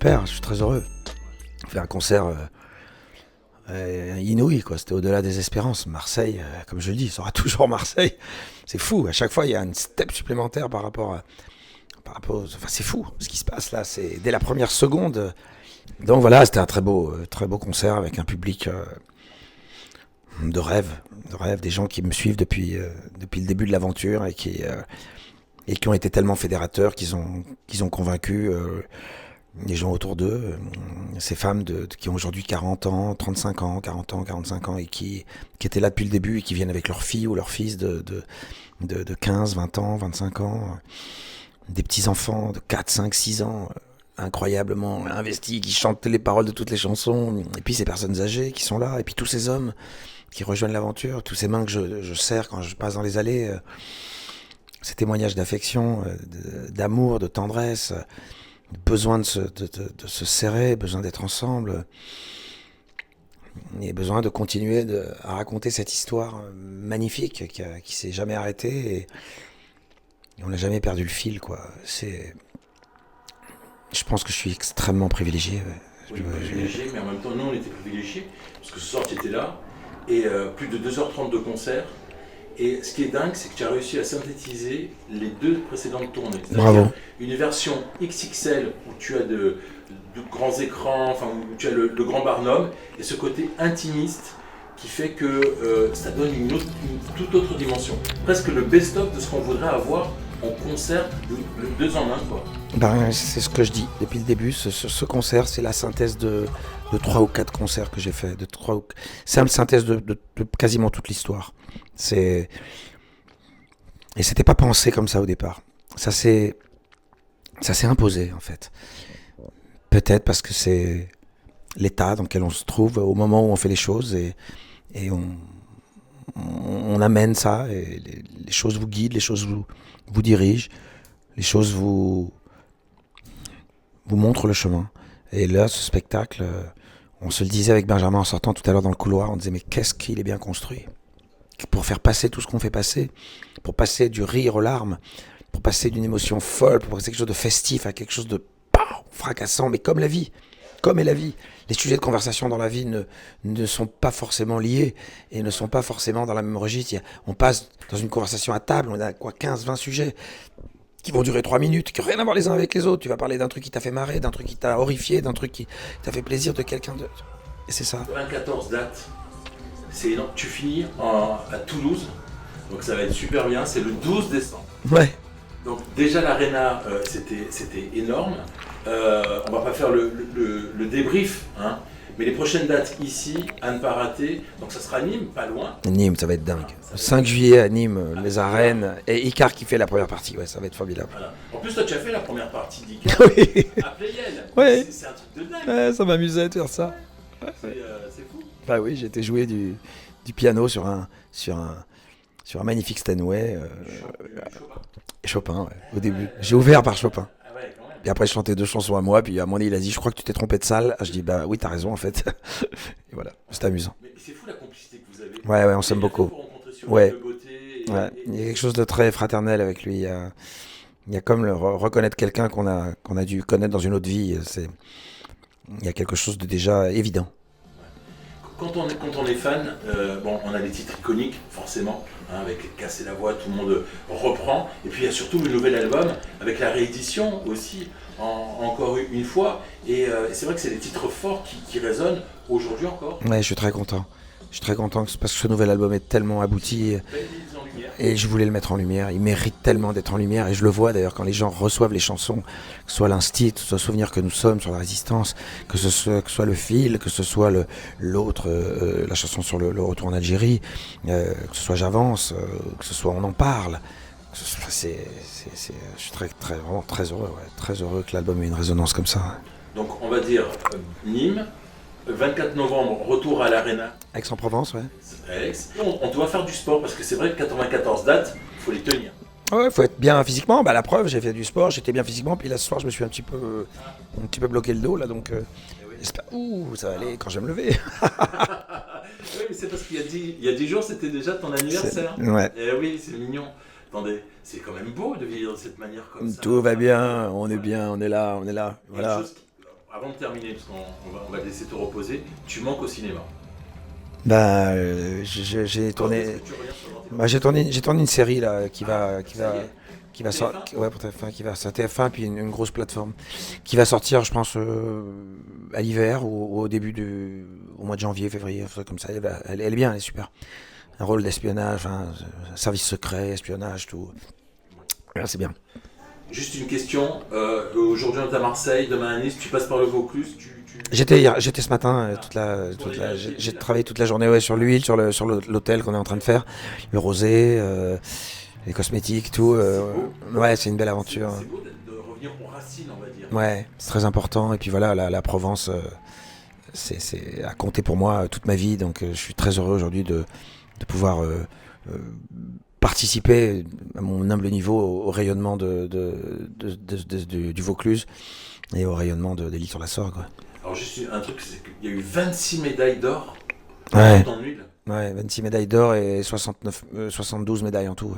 super, je suis très heureux. On fait un concert inouï, quoi. C'était au-delà des espérances. Marseille, comme je le dis, sera toujours Marseille. C'est fou. À chaque fois, il y a une step supplémentaire enfin, c'est fou ce qui se passe là. C'est dès la première seconde. Donc voilà, c'était un très beau concert avec un public de rêve, des gens qui me suivent depuis le début de l'aventure et qui ont été tellement fédérateurs qu'ils ont convaincu les gens autour d'eux, ces femmes qui ont aujourd'hui 40 ans, 35 ans, 40 ans, 45 ans et qui étaient là depuis le début et qui viennent avec leur fille ou leur fils de 15, 20 ans, 25 ans, des petits-enfants de 4, 5, 6 ans, incroyablement investis, qui chantent les paroles de toutes les chansons, et puis ces personnes âgées qui sont là, et puis tous ces hommes qui rejoignent l'aventure, tous ces mains que je serre quand je passe dans les allées, ces témoignages d'affection, d'amour, de tendresse, besoin de se serrer, besoin d'être ensemble, et besoin de continuer à raconter cette histoire magnifique qui s'est jamais arrêtée, et on n'a jamais perdu le fil, quoi. Je pense que je suis extrêmement privilégié. Oui, privilégié, mais en même temps, nous, on était privilégiés, parce que ce soir, tu étais là, et plus de 2h30 de concert. Et ce qui est dingue, c'est que tu as réussi à synthétiser les deux précédentes tournées. Bravo. Une version XXL où tu as de grands écrans, enfin où tu as le grand Barnum, et ce côté intimiste qui fait que ça donne une toute autre dimension. Presque le best-of de ce qu'on voudrait avoir en concert, le 2 en 1, quoi. Ben, c'est ce que je dis depuis le début. Ce concert, c'est la synthèse de 3 ou 4 concerts que j'ai fait. C'est une synthèse de quasiment toute l'histoire. Et c'était pas pensé comme ça au départ. Ça s'est imposé, en fait. Peut-être parce que c'est l'état dans lequel on se trouve au moment où on fait les choses et on amène ça et les choses vous guident, les choses vous dirigent, les choses vous montrent le chemin. Et là, ce spectacle, on se le disait avec Benjamin en sortant tout à l'heure dans le couloir, on disait mais qu'est-ce qu'il est bien construit pour faire passer tout ce qu'on fait passer, pour passer du rire aux larmes, pour passer d'une émotion folle, pour passer quelque chose de festif à quelque chose de fracassant, mais comme la vie, comme est la vie. Les sujets de conversation dans la vie ne sont pas forcément liés et ne sont pas forcément dans la même registre. On passe dans une conversation à table, on a 15, 20 sujets qui vont durer 3 minutes, qui n'ont rien à voir les uns avec les autres. Tu vas parler d'un truc qui t'a fait marrer, d'un truc qui t'a horrifié, d'un truc qui t'a fait plaisir, de quelqu'un d'autre. Et c'est ça. 14 dates, c'est énorme. Tu finis à Toulouse, donc ça va être super bien, c'est le 12 décembre. Ouais. Donc déjà l'Arena, c'était énorme. On va pas faire le débrief, hein, mais les prochaines dates ici, à ne pas rater. Donc ça sera Nîmes, pas loin. Nîmes, ça va être dingue. 5 juillet à Nîmes, les arènes, et Icar qui fait la première partie, ouais, ça va être formidable. Voilà. En plus, toi, tu as fait la première partie d'Icar Oui. à Playel. Ouais. C'est un truc de dingue. Ouais, ça m'amusait de faire ça. C'est fou. Bah oui, j'ai été jouer du piano sur un magnifique Steinway. Chopin, ouais, au début. J'ai ouvert par Chopin. Ah ouais, quand même. Et après, je chantais 2 chansons à moi. Puis à un moment donné, il a dit, je crois que tu t'es trompé de salle. Je dis, bah oui, t'as raison, en fait. Et voilà, c'était amusant. Mais c'est fou la complicité que vous avez. Ouais, on s'aime beaucoup. Ouais. De beauté Ouais. Il y a quelque chose de très fraternel avec lui. Il y a comme reconnaître quelqu'un qu'on a dû connaître dans une autre vie. Il y a quelque chose de déjà évident. Quand on est fan, bon, on a des titres iconiques, forcément, hein, avec Casser la voix, tout le monde reprend. Et puis il y a surtout le nouvel album, avec la réédition aussi, encore une fois. Et c'est vrai que c'est des titres forts qui résonnent aujourd'hui encore. Ouais, je suis très content. Je suis très content parce que ce nouvel album est tellement abouti. Belle mise en lumière. Et je voulais le mettre en lumière. Il mérite tellement d'être en lumière. Et je le vois d'ailleurs quand les gens reçoivent les chansons, que ce soit l'instit, que ce soit Souvenir que nous sommes sur la résistance, que ce soit le fil, que ce soit l'autre, la chanson sur le retour en Algérie, que ce soit J'avance, que ce soit On en parle. Je suis vraiment très heureux. Ouais, très heureux que l'album ait une résonance comme ça. Donc on va dire Nîmes, 24 novembre, retour à l'Arena. Aix-en-Provence, ouais. Alex. On doit faire du sport parce que c'est vrai que 94 dates, il faut les tenir. Ouais, faut être bien physiquement. Bah la preuve, j'ai fait du sport, j'étais bien physiquement. Puis là ce soir, je me suis un petit peu bloqué le dos là, donc j'espère. Ouh, ça va aller quand je vais me lever. Oui, mais c'est parce qu'il y a 10 jours, c'était déjà ton anniversaire. Ouais. Et oui, c'est mignon. Attendez, c'est quand même beau de vivre de cette manière comme ça. Tout va bien, on est là, Il y a voilà. une chose Avant de terminer, parce on va te laisser te reposer, tu manques au cinéma. Bah, j'ai Quand est-ce tourné, que tu reviens sur l'antenne? bah, j'ai tourné une série là Ça y est, qui va TF1? sortir, ouais, pour TF1, qui va sur TF1 puis une grosse plateforme qui va sortir, je pense, à l'hiver ou au mois de janvier, février, un truc comme ça. Elle est bien, elle est super. Un rôle d'espionnage, hein, service secret, espionnage, tout. Ouais, c'est bien. Juste une question. Aujourd'hui, on est à Marseille, demain à Nice, tu passes par le Vaucluse. J'étais ce matin, j'ai travaillé toute la journée, ouais, sur l'huile, sur l'hôtel qu'on est en train de faire, le rosé, les cosmétiques, tout. Ouais, c'est une belle aventure. C'est beau de revenir aux racines, on va dire. Ouais, c'est très important. Et puis voilà, la Provence, c'est à compter pour moi toute ma vie. Donc je suis très heureux aujourd'hui de pouvoir euh, participer à mon humble niveau au rayonnement du Vaucluse et au rayonnement des Lys sur la Sorgue. Alors, juste un truc, c'est qu'il y a eu 26 médailles d'or Ouais, en huile. ouais, 26 médailles d'or et 72 médailles en tout. Ouais.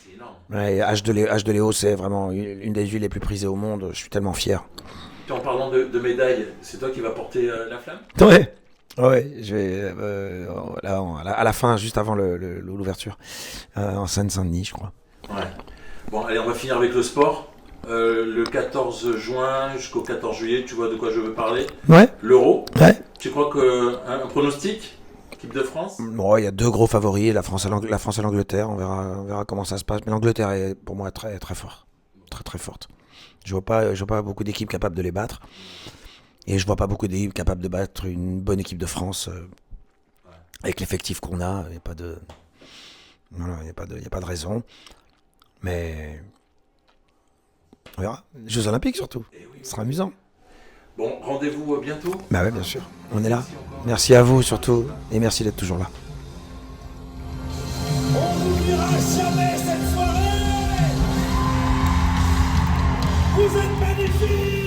C'est énorme. Ouais, et H2Léo, c'est vraiment une des huiles les plus prisées au monde. Je suis tellement fier. Puis en parlant de médailles, c'est toi qui vas porter la flamme? Ouais. Ouais, je vais là, à la fin, juste avant l'ouverture, en Seine-Saint-Denis, je crois. Ouais. Bon, allez, on va finir avec le sport. Le 14 juin jusqu'au 14 juillet, tu vois de quoi je veux parler? Ouais, L'Euro. ouais. Tu crois qu'un pronostic? Équipe de France? Bon, il y a deux gros favoris, la France et l'Angleterre. On verra comment ça se passe. Mais l'Angleterre est pour moi très très forte, très très forte. Je vois pas beaucoup d'équipes capables de les battre, et je vois pas beaucoup d'équipes capables de battre une bonne équipe de France avec l'effectif qu'on a. Il y a pas de, voilà, il y a pas de raison. Mais on verra. Les Jeux Olympiques surtout. Eh oui. Ce sera amusant. Bon, rendez-vous bientôt. Bah ouais, bien sûr. On est là. Merci encore. Merci à vous surtout, et merci d'être toujours là. On n'oubliera jamais cette soirée. Vous êtes magnifiques.